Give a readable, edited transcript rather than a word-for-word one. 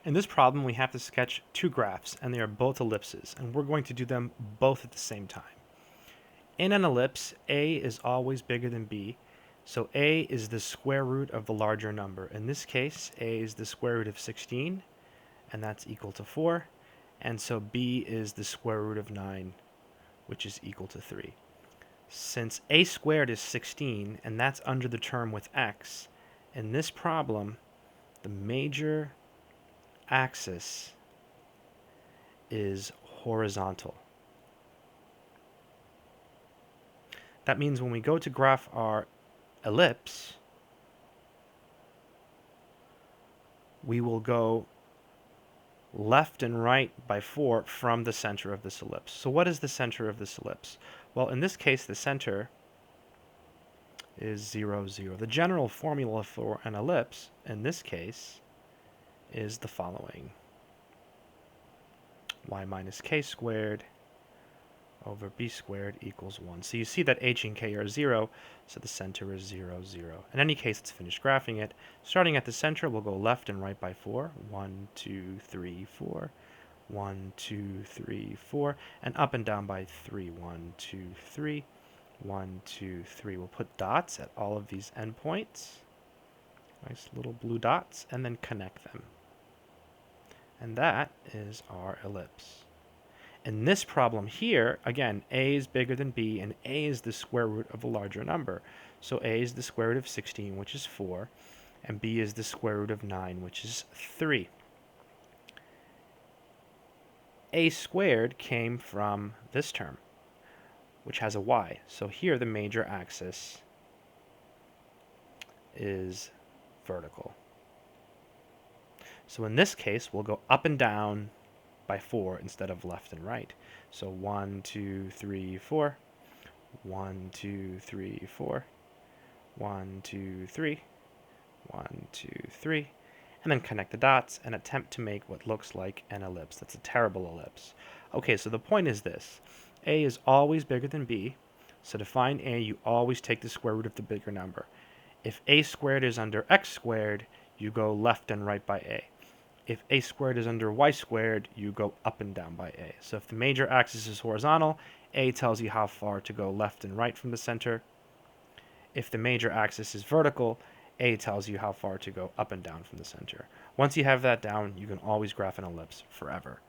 In this problem, we have to sketch two graphs, and they are both ellipses, and we're going to do them both at the same time. In an ellipse, a is always bigger than b, so a is the square root of the larger number. In this case, a is the square root of 16, and that's equal to 4, and so b is the square root of 9, which is equal to 3. Since a squared is 16, and that's under the term with x, in this problem, the major axis is horizontal. That means when we go to graph our ellipse, we will go left and right by 4 from the center of this ellipse. So what is the center of this ellipse? Well, in this case, the center is 0, 0. The general formula for an ellipse, in this case, is the following. Y minus k squared over b squared equals 1. So you see that h and k are 0, so the center is 0, 0. In any case, let's finish graphing it. Starting at the center, we'll go left and right by 4. 1, 2, 3, 4. 1, 2, 3, 4. And up and down by 3. 1, 2, 3. 1, 2, 3. We'll put dots at all of these endpoints. Nice little blue dots, and then connect them. And that is our ellipse. In this problem here, again, a is bigger than b, and a is the square root of a larger number. So a is the square root of 16, which is 4, and b is the square root of 9, which is 3. A squared came from this term, which has a y. So here the major axis is vertical. So in this case, we'll go up and down by 4 instead of left and right. So 1, 2, 3, 4. 1, 2, 3, 4. 1, 2, 3. 1, 2, 3. And then connect the dots and attempt to make what looks like an ellipse. That's a terrible ellipse. Okay, so the point is this. A is always bigger than b. So to find a, you always take the square root of the bigger number. If a squared is under x squared, you go left and right by a. If a squared is under y squared, you go up and down by a. So if the major axis is horizontal, a tells you how far to go left and right from the center. If the major axis is vertical, a tells you how far to go up and down from the center. Once you have that down, you can always graph an ellipse forever.